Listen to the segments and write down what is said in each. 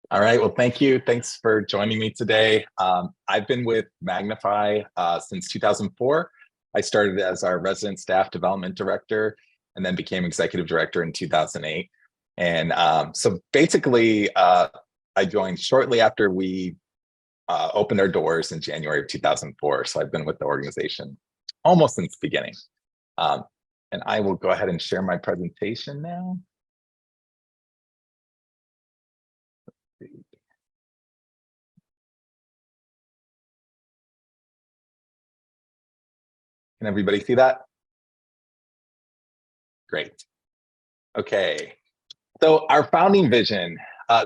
All right. Well, thank you. Thanks for joining me today. I've been with Magnify since 2004. I started as our resident staff development director and then became executive director in 2008. And so basically, I joined shortly after we opened our doors in January of 2004. So I've been with the organization almost since the beginning. And I will go ahead and share my presentation now. Can everybody see that? Great. Okay. So our founding vision,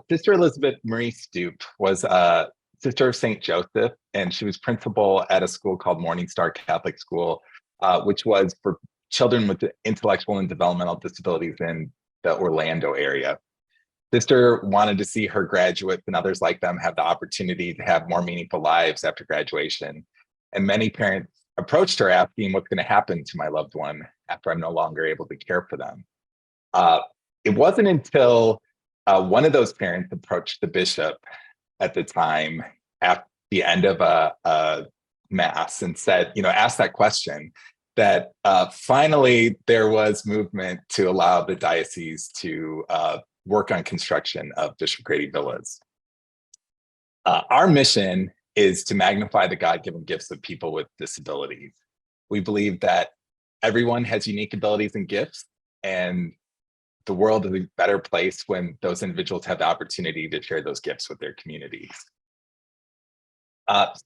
Sister Elizabeth Marie Stoop was a sister of St. Joseph, and she was principal at a school called Morning Star Catholic School, which was for children with intellectual and developmental disabilities in the Orlando area. Sister wanted to see her graduates and others like them have the opportunity to have more meaningful lives after graduation. And many parents approached her asking, what's going to happen to my loved one after I'm no longer able to care for them? It wasn't until one of those parents approached the bishop at the time at the end of a mass and said, asked that question, that finally there was movement to allow the diocese to work on construction of Bishop Grady Villas. Our mission is to magnify the God-given gifts of people with disabilities. We believe that everyone has unique abilities and gifts, and the world is a better place when those individuals have the opportunity to share those gifts with their communities.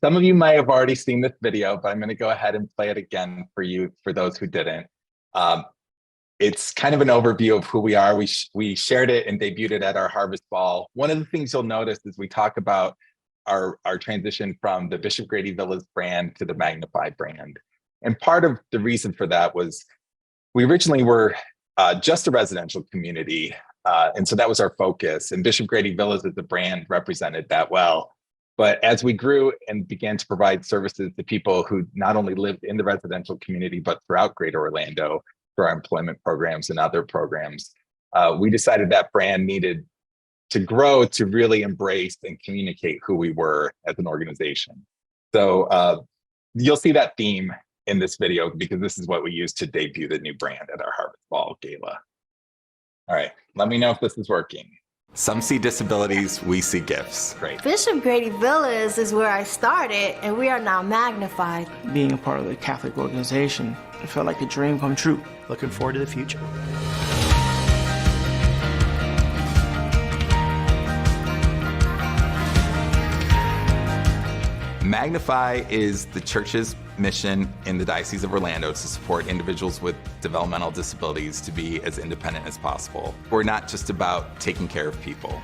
Some of you might have already seen this video, but I'm going to go ahead and play it again for you, for those who didn't. It's kind of an overview of who we are. We shared it and debuted it at our Harvest Ball. One of the things you'll notice is we talk about our transition from the Bishop Grady Villas brand to the Magnify brand. And part of the reason for that was we originally were just a residential community. And so that was our focus. And Bishop Grady Villas as a brand represented that well. But as we grew and began to provide services to people who not only lived in the residential community, but throughout Greater Orlando, for our employment programs and other programs, we decided that brand needed to grow to really embrace and communicate who we were as an organization. So you'll see that theme in this video because this is what we used to debut the new brand at our Harvest Ball Gala. All right, let me know if this is working. Some see disabilities, we see gifts. Great. Bishop Grady Villas is where I started, and we are now Magnified. Being a part of the Catholic organization, it felt like a dream come true. Looking forward to the future. Magnify is the church's mission in the Diocese of Orlando to support individuals with developmental disabilities to be as independent as possible. We're not just about taking care of people.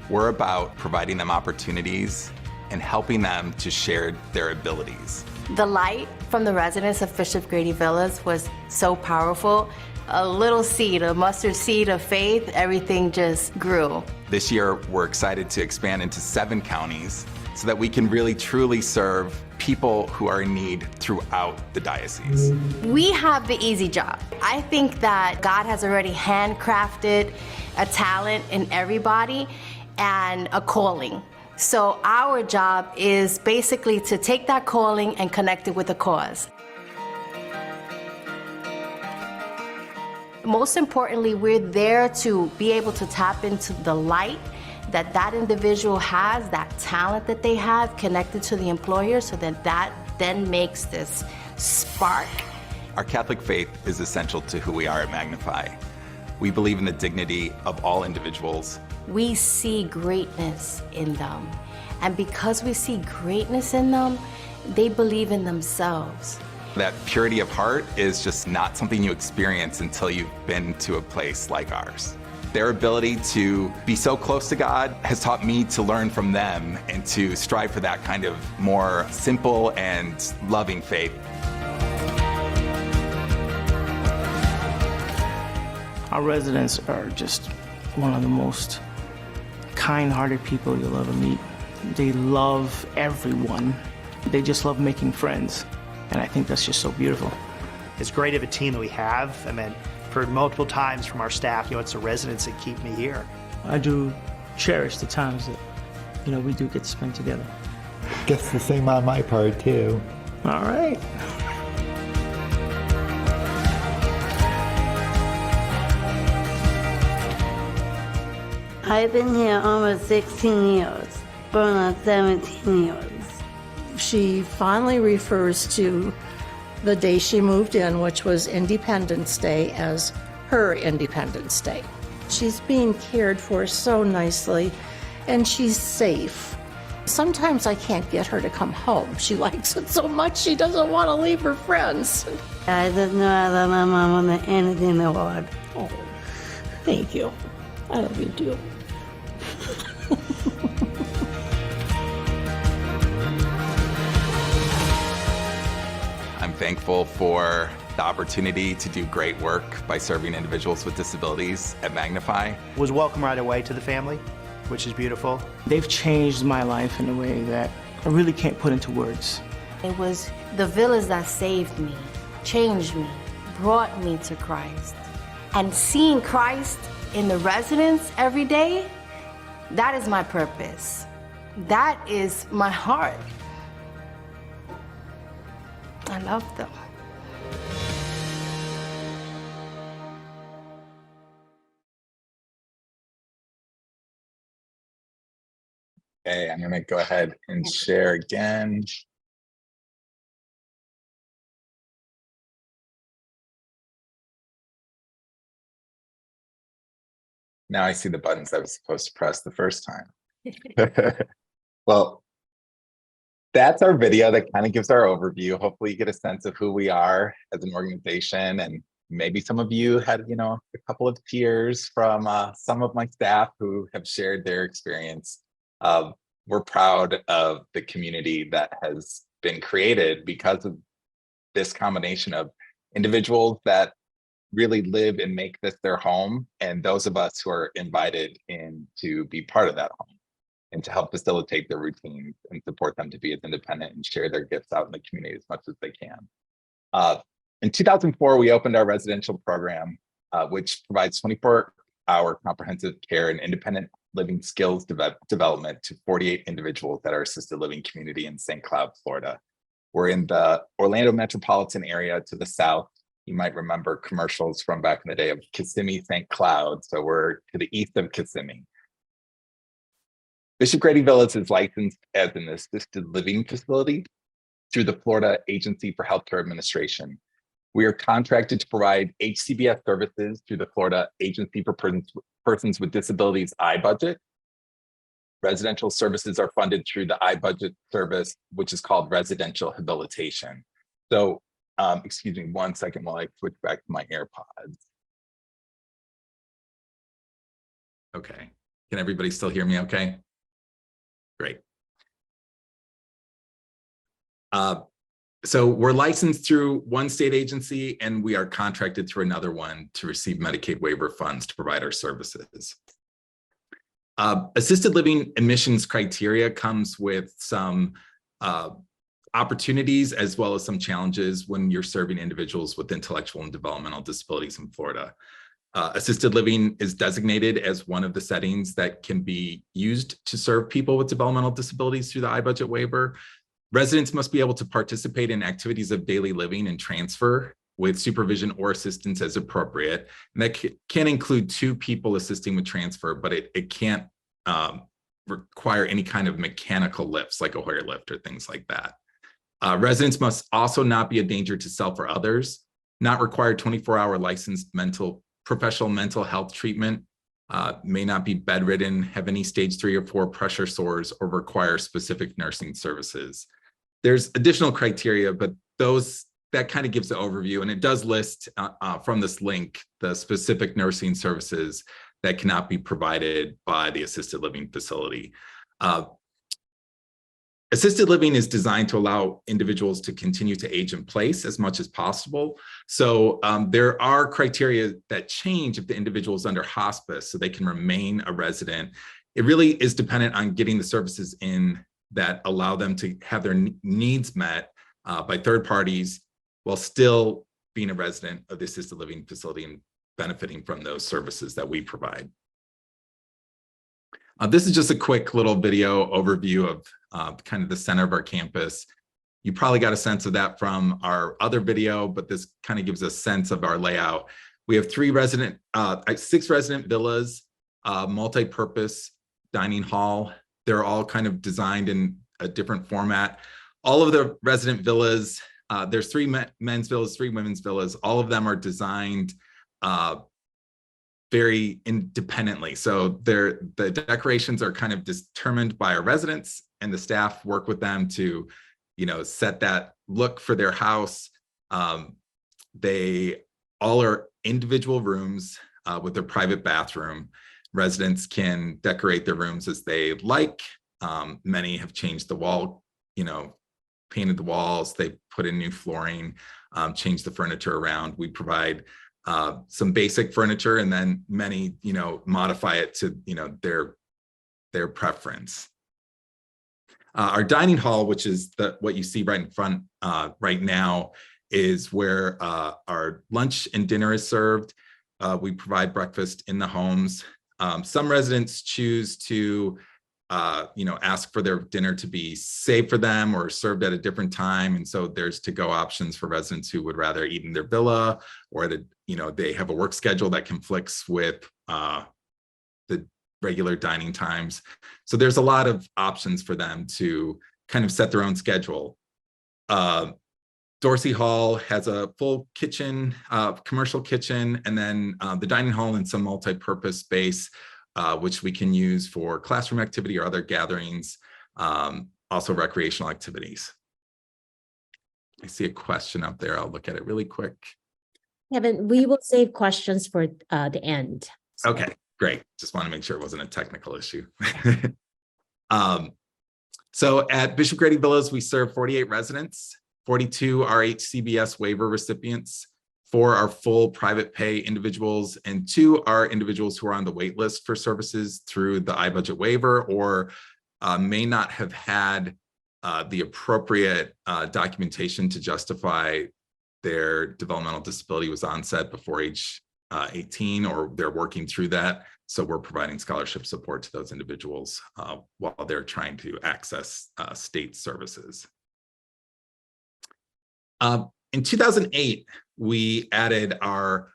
We're about providing them opportunities and helping them to share their abilities. The light from the residents of Bishop Grady Villas was so powerful. A little seed, a mustard seed of faith, everything just grew. This year, we're excited to expand into 7 counties so that we can really truly serve people who are in need throughout the diocese. We have the easy job. I think that God has already handcrafted a talent in everybody and a calling. So our job is basically to take that calling and connect it with a cause. Most importantly, we're there to be able to tap into the light that that individual has, that talent that they have connected to the employer, so that that then makes this spark. Our Catholic faith is essential to who we are at Magnify. We believe in the dignity of all individuals. We see greatness in them. And because we see greatness in them, they believe in themselves. That purity of heart is just not something you experience until you've been to a place like ours. Their ability to be so close to God has taught me to learn from them and to strive for that kind of more simple and loving faith. Our residents are just one of the most kind-hearted people you'll ever meet. They love everyone. They just love making friends. And I think that's just so beautiful. It's great of a team that we have. I mean, I've heard multiple times from our staff, it's the residents that keep me here. I do cherish the times that you know, we do get to spend together. Guess the same on my part too. All right. I've been here almost 16 years, going on 17 years. She fondly refers to the day she moved in, which was Independence Day, as her Independence Day. She's being cared for so nicely, and she's safe. Sometimes I can't get her to come home. She likes it so much she doesn't want to leave her friends. I just know I love my mom more than anything in the world. Oh, thank you. I love you too. I'm thankful for the opportunity to do great work by serving individuals with disabilities at Magnify. Was welcome right away to the family, which is beautiful. They've changed my life in a way that I really can't put into words. It was the Villas that saved me, changed me, brought me to Christ. And seeing Christ in the residents every day, that is my purpose. That is my heart. I love them. Okay, I'm going to go ahead and share again. Now I see the buttons I was supposed to press the first time. Well, that's our video that kind of gives our overview. Hopefully you get a sense of who we are as an organization, and maybe some of you had, you know, a couple of tears from some of my staff who have shared their experience. We're proud of the community that has been created because of this combination of individuals that really live and make this their home, and those of us who are invited in to be part of that home and to help facilitate their routines and support them to be as independent and share their gifts out in the community as much as they can. In 2004, we opened our residential program, which provides 24-hour comprehensive care and independent living skills development to 48 individuals that are assisted living community in St. Cloud, Florida. We're in the Orlando metropolitan area to the south. You might remember commercials from back in the day of Kissimmee, St. Cloud. So we're to the east of Kissimmee. Bishop Grady Villas is licensed as an assisted living facility through the Florida Agency for Healthcare Administration. We are contracted to provide HCBS services through the Florida Agency for Persons with Disabilities I-Budget. Residential services are funded through the I-Budget service, which is called residential habilitation. So, excuse me 1 second while I switch back to my AirPods. Okay, can everybody still hear me okay? Great. So we're licensed through one state agency, and we are contracted through another one to receive Medicaid waiver funds to provide our services. Assisted living admissions criteria comes with some opportunities as well as some challenges when you're serving individuals with intellectual and developmental disabilities in Florida. Assisted living is designated as one of the settings that can be used to serve people with developmental disabilities through the I-Budget waiver. Residents must be able to participate in activities of daily living and transfer with supervision or assistance as appropriate. And that can include 2 people assisting with transfer, but it can't require any kind of mechanical lifts like a Hoyer lift or things like that. Residents must also not be a danger to self or others, not require 24-hour licensed professional mental health treatment, may not be bedridden, have any stage 3 or 4 pressure sores, or require specific nursing services. There's additional criteria, but that kind of gives the overview, and it does list from this link the specific nursing services that cannot be provided by the assisted living facility. Assisted living is designed to allow individuals to continue to age in place as much as possible. So there are criteria that change if the individual is under hospice so they can remain a resident. It really is dependent on getting the services in that allow them to have their needs met by third parties while still being a resident of the assisted living facility and benefiting from those services that we provide. This is just a quick little video overview of kind of the center of our campus. You probably got a sense of that from our other video, but this kind of gives a sense of our layout. We have 6 resident villas, multi-purpose dining hall. They're all kind of designed in a different format. All of the resident villas, there's 3 men's villas, 3 women's villas. All of them are designed very independently. So the decorations are kind of determined by our residents, and the staff work with them to, set that look for their house. They all are individual rooms with their private bathroom. Residents can decorate their rooms as they like. Many have changed the wall, painted the walls, they put in new flooring, changed the furniture around. We provide some basic furniture, and then many, modify it to, their preference. Our dining hall, which is what you see right in front right now, is where our lunch and dinner is served. We provide breakfast in the homes. Some residents choose to, ask for their dinner to be saved for them or served at a different time. And so there's to-go options for residents who would rather eat in their villa, or they have a work schedule that conflicts with the regular dining times. So there's a lot of options for them to kind of set their own schedule. Dorsey Hall has a full kitchen, commercial kitchen, and then the dining hall and some multi-purpose space, which we can use for classroom activity or other gatherings, also recreational activities. I see a question up there. I'll look at it really quick. Kevin, we will save questions for the end. So. Okay, great. Just want to make sure it wasn't a technical issue. So at Bishop Grady Villas, we serve 48 residents. 42 are HCBS waiver recipients, 4 are full private pay individuals, and 2 are individuals who are on the wait list for services through the iBudget waiver, or may not have had the appropriate documentation to justify their developmental disability was onset before age 18, or they're working through that. So we're providing scholarship support to those individuals while they're trying to access state services. In 2008, we added our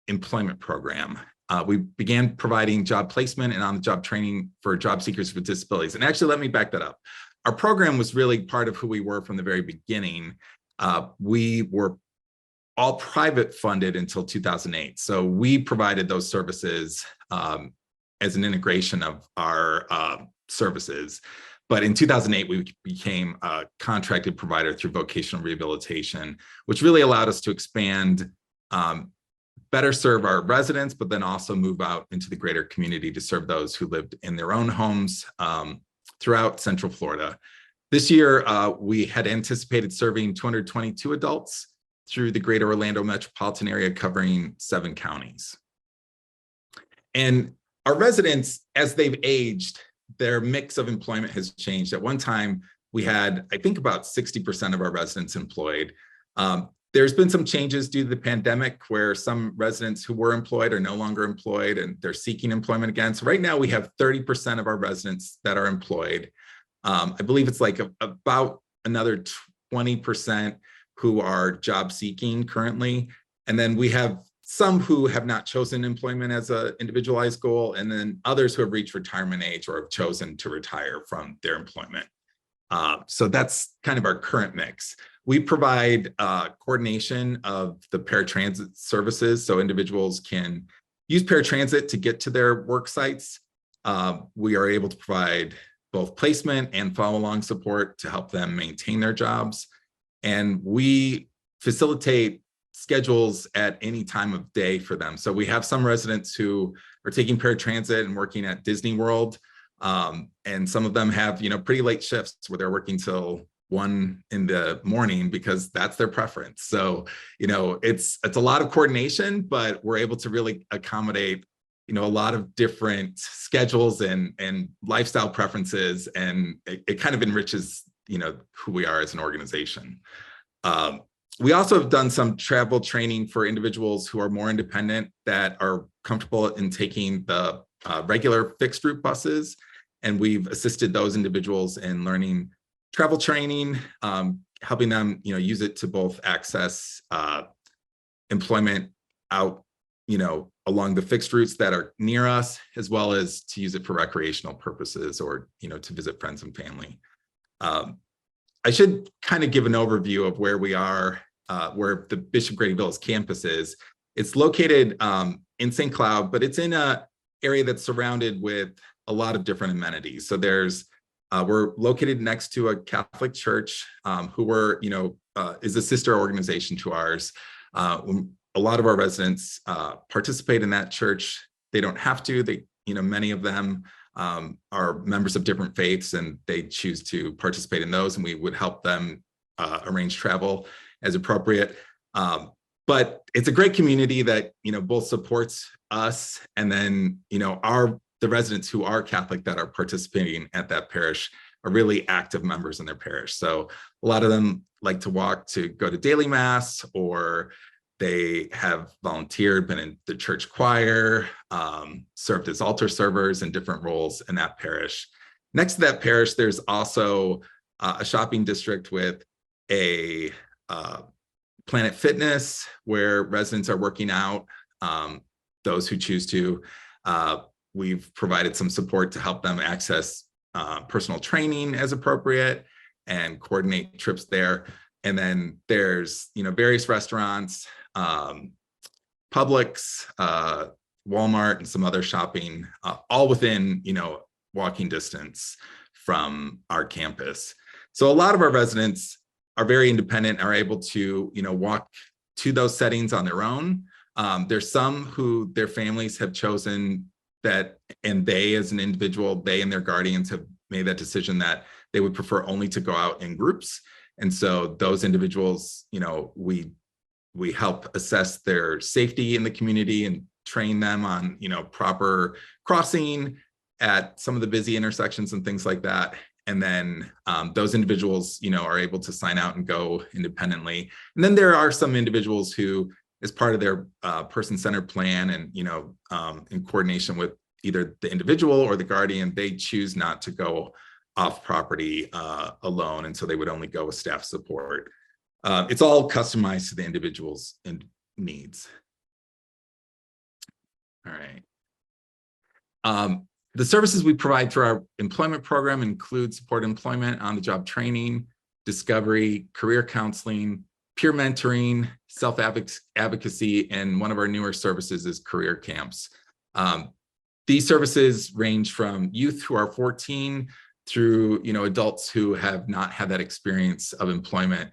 employment program. We began providing job placement and on-the-job training for job seekers with disabilities. And actually, let me back that up. Our program was really part of who we were from the very beginning. We were all private funded until 2008. So we provided those services as an integration of our services. But in 2008, we became a contracted provider through vocational rehabilitation, which really allowed us to expand, better serve our residents, but then also move out into the greater community to serve those who lived in their own homes throughout Central Florida. This year, we had anticipated serving 222 adults through the greater Orlando metropolitan area, covering 7 counties. And our residents, as they've aged, their mix of employment has changed. At one time, we had, I think, about 60% of our residents employed. There's been some changes due to the pandemic where some residents who were employed are no longer employed and they're seeking employment again. So right now we have 30% of our residents that are employed. I believe it's like about another 20% who are job seeking currently. And then we have some who have not chosen employment as an individualized goal, and then others who have reached retirement age or have chosen to retire from their employment. So that's kind of our current mix. We provide coordination of the paratransit services, so individuals can use paratransit to get to their work sites. We are able to provide both placement and follow-along support to help them maintain their jobs. And we facilitate schedules at any time of day for them. So we have some residents who are taking paratransit and working at Disney World. And some of them have, pretty late shifts where they're working till 1 in the morning because that's their preference. So, it's a lot of coordination, but we're able to really accommodate, a lot of different schedules and lifestyle preferences. And it kind of enriches, who we are as an organization. We also have done some travel training for individuals who are more independent, that are comfortable in taking the regular fixed route buses, and we've assisted those individuals in learning travel training, helping them, use it to both access employment out, along the fixed routes that are near us, as well as to use it for recreational purposes or, to visit friends and family. I should kind of give an overview of where we are, where the Bishop Grady Villas campus is. It's located in St. Cloud, but it's in an area that's surrounded with a lot of different amenities. So we're located next to a Catholic church, who is a sister organization to ours. A lot of our residents participate in that church. They don't have to. Many of them are members of different faiths, and they choose to participate in those, and we would help them arrange travel as appropriate. But it's a great community that both supports us, and then the residents who are Catholic that are participating at that parish are really active members in their parish. So a lot of them like to walk to go to daily mass, or they have volunteered, been in the church choir, served as altar servers in different roles in that parish. Next to that parish, there's also a shopping district with a Planet Fitness, where residents are working out, those who choose to. We've provided some support to help them access personal training as appropriate and coordinate trips there. And then there's, various restaurants, Publix, Walmart, and some other shopping, all within, walking distance from our campus. So a lot of our residents are very independent, are able to, walk to those settings on their own. There's some who their families have chosen that, and they as an individual, they and their guardians have made that decision that they would prefer only to go out in groups. And so those individuals, we help assess their safety in the community and train them on, proper crossing at some of the busy intersections and things like that. And then those individuals, are able to sign out and go independently. And then there are some individuals who, as part of their person-centered plan and, in coordination with either the individual or the guardian, they choose not to go off property alone. And so they would only go with staff support. It's all customized to the individual's needs. All right. The services we provide through our employment program include support employment, on-the-job training, discovery, career counseling, peer mentoring, self-advocacy, and one of our newer services is career camps. These services range from youth who are 14 through adults who have not had that experience of employment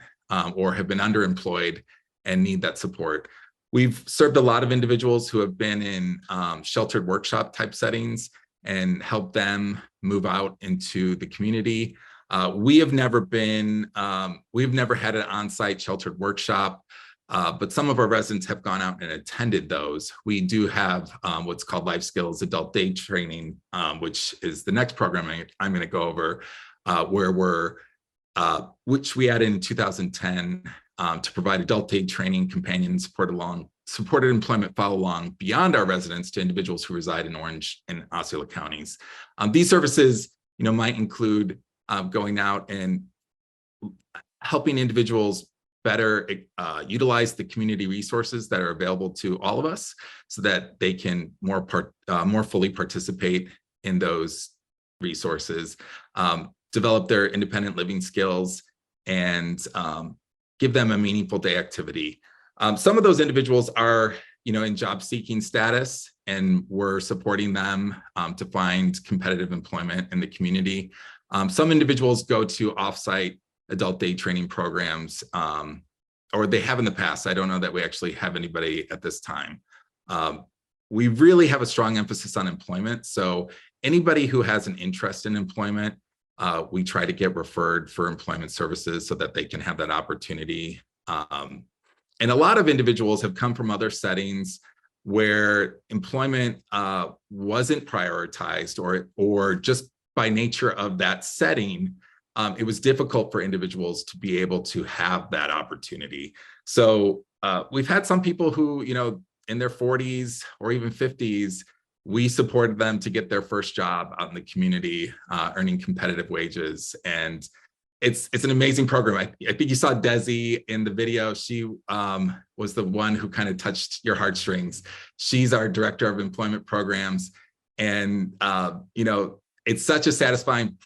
or have been underemployed and need that support. We've served a lot of individuals who have been in sheltered workshop type settings and helped them move out into the community. We've never had an on-site sheltered workshop, but some of our residents have gone out and attended those. We do have what's called Life Skills Adult Day Training, which is the next program I'm going to go over, which we added in 2010 to provide adult day training, companion supported employment follow along beyond our residents to individuals who reside in Orange and Osceola counties. These services, might include going out and helping individuals better utilize the community resources that are available to all of us, so that they can more fully participate in those resources, develop their independent living skills, and give them a meaningful day activity. Some of those individuals are, in job seeking status, and we're supporting them to find competitive employment in the community. Some individuals go to offsite adult day training programs, or they have in the past. I don't know that we actually have anybody at this time. We really have a strong emphasis on employment. So anybody who has an interest in employment, we try to get referred for employment services so that they can have that opportunity. And a lot of individuals have come from other settings where employment wasn't prioritized, or just by nature of that setting, it was difficult for individuals to be able to have that opportunity. So we've had some people who, in their 40s or even 50s, we supported them to get their first job out in the community, earning competitive wages. And it's an amazing program. I think you saw Desi in the video. She was the one who kind of touched your heartstrings. She's our director of employment programs. And, you know, it's such a satisfying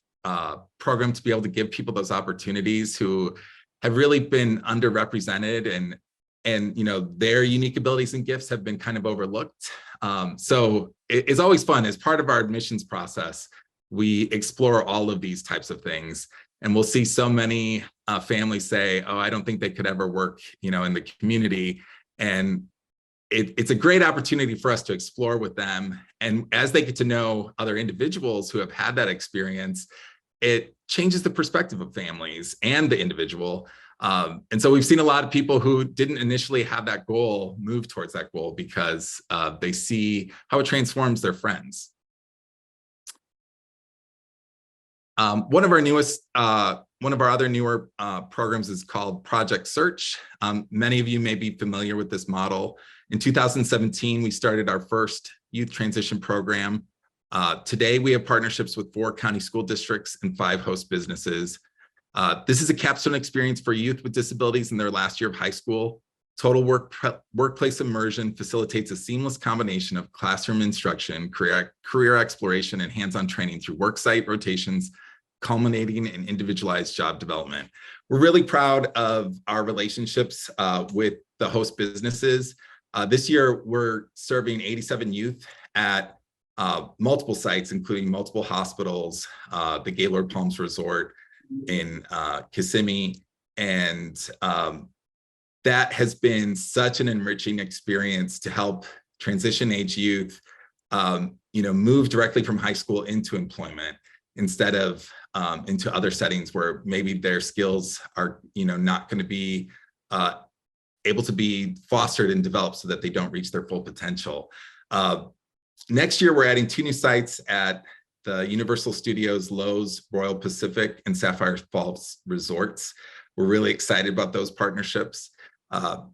program to be able to give people those opportunities who have really been underrepresented, and you know, their unique abilities and gifts have been kind of overlooked. So it's always fun. As part of our admissions process, we explore all of these types of things, and we'll see so many families say, oh, I don't think they could ever work, you know, in the community. And it's a great opportunity for us to explore with them. And as they get to know other individuals who have had that experience, it changes the perspective of families and the individual. And so we've seen a lot of people who didn't initially have that goal move towards that goal because they see how it transforms their friends. One of our other newer programs is called Project Search. Many of you may be familiar with this model. In 2017, we started our first youth transition program. Today, we have partnerships with 4 county school districts and 5 host businesses. This is a capstone experience for youth with disabilities in their last year of high school. Total workplace immersion facilitates a seamless combination of classroom instruction, career exploration, and hands-on training through worksite rotations, culminating in individualized job development. We're really proud of our relationships with the host businesses. This year, we're serving 87 youth at multiple sites, including multiple hospitals, the Gaylord Palms Resort in Kissimmee, and that has been such an enriching experience to help transition age youth, you know, move directly from high school into employment instead of into other settings where maybe their skills are, you know, not going to be able to be fostered and developed so that they don't reach their full potential. Next year, we're adding 2 new sites at the Universal Studios, Lowe's, Royal Pacific, and Sapphire Falls resorts. We're really excited about those partnerships.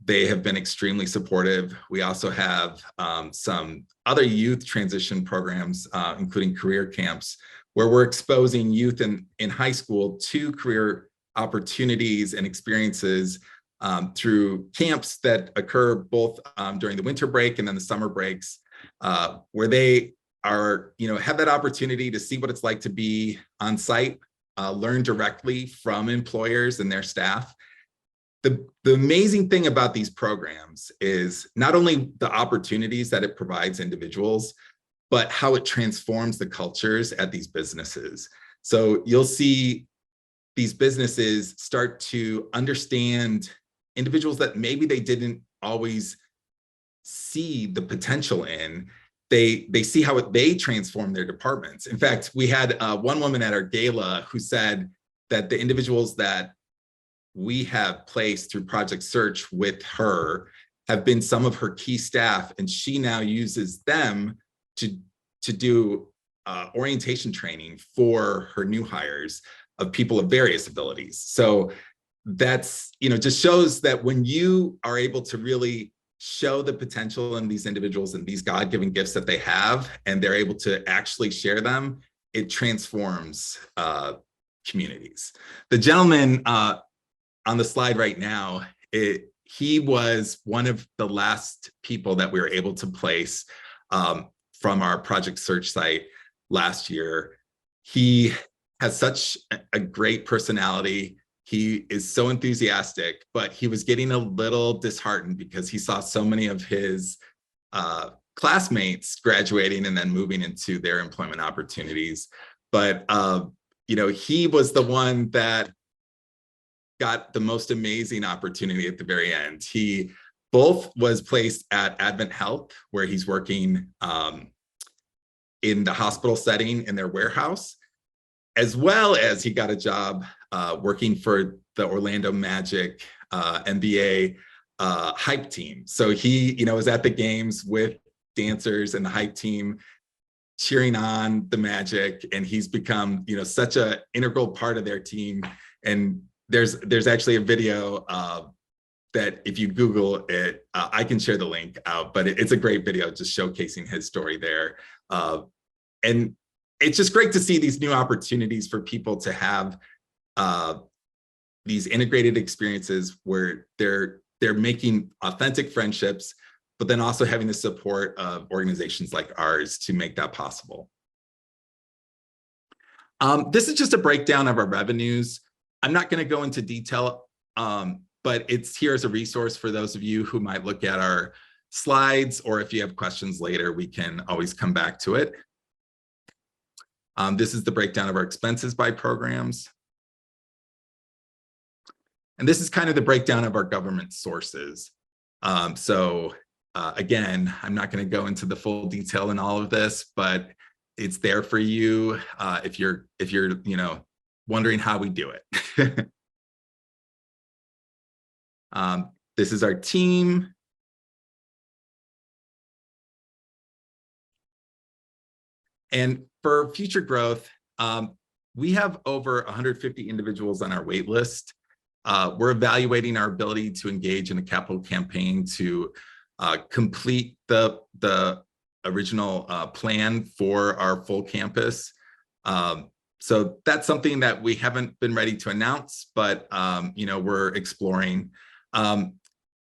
They have been extremely supportive. We also have some other youth transition programs, including career camps, where we're exposing youth in high school to career opportunities and experiences through camps that occur both during the winter break and then the summer breaks, where they are, you know, have that opportunity to see what it's like to be on site, learn directly from employers and their staff. The amazing thing about these programs is not only the opportunities that it provides individuals, but how it transforms the cultures at these businesses. So you'll see these businesses start to understand individuals that maybe they didn't always see the potential in. They see how they transform their departments. In fact, we had one woman at our gala who said that the individuals that we have placed through Project Search with her have been some of her key staff, and she now uses them to do orientation training for her new hires of people of various abilities. So that's, you know, just shows that when you are able to really show the potential in these individuals and these God-given gifts that they have, and they're able to actually share them, it transforms communities. The gentleman on the slide right now, he was one of the last people that we were able to place from our Project Search site last year. He has such a great personality. He is so enthusiastic, but he was getting a little disheartened because he saw so many of his classmates graduating and then moving into their employment opportunities. But, you know, he was the one that got the most amazing opportunity at the very end. He both was placed at Advent Health, where he's working in the hospital setting in their warehouse, as well as he got a job working for the Orlando Magic NBA hype team. So he, you know, was at the games with dancers and the hype team cheering on the Magic, and he's become, you know, such an integral part of their team. And there's actually a video that if you Google it, I can share the link out, but it's a great video just showcasing his story there. And it's just great to see these new opportunities for people to have these integrated experiences where they're making authentic friendships, but then also having the support of organizations like ours to make that possible. This is just a breakdown of our revenues. I'm not going to go into detail, but it's here as a resource for those of you who might look at our slides, or if you have questions later, we can always come back to it. This is the breakdown of our expenses by programs. And this is kind of the breakdown of our government sources. Again, I'm not going to go into the full detail in all of this, but it's there for you if you're wondering how we do it. This is our team. And for future growth, we have over 150 individuals on our wait list. We're evaluating our ability to engage in a capital campaign to complete the original plan for our full campus. So that's something that we haven't been ready to announce, but we're exploring. In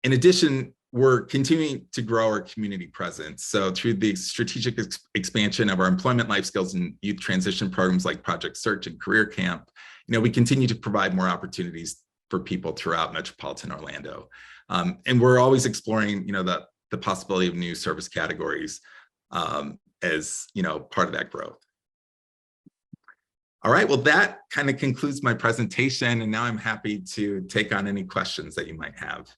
addition, we're continuing to grow our community presence. So through the strategic expansion of our employment, life skills, and youth transition programs like Project Search and Career Camp, we continue to provide more opportunities for people throughout metropolitan Orlando. And we're always exploring, the possibility of new service categories as, part of that growth. All right, well, that kind of concludes my presentation. And now I'm happy to take on any questions that you might have.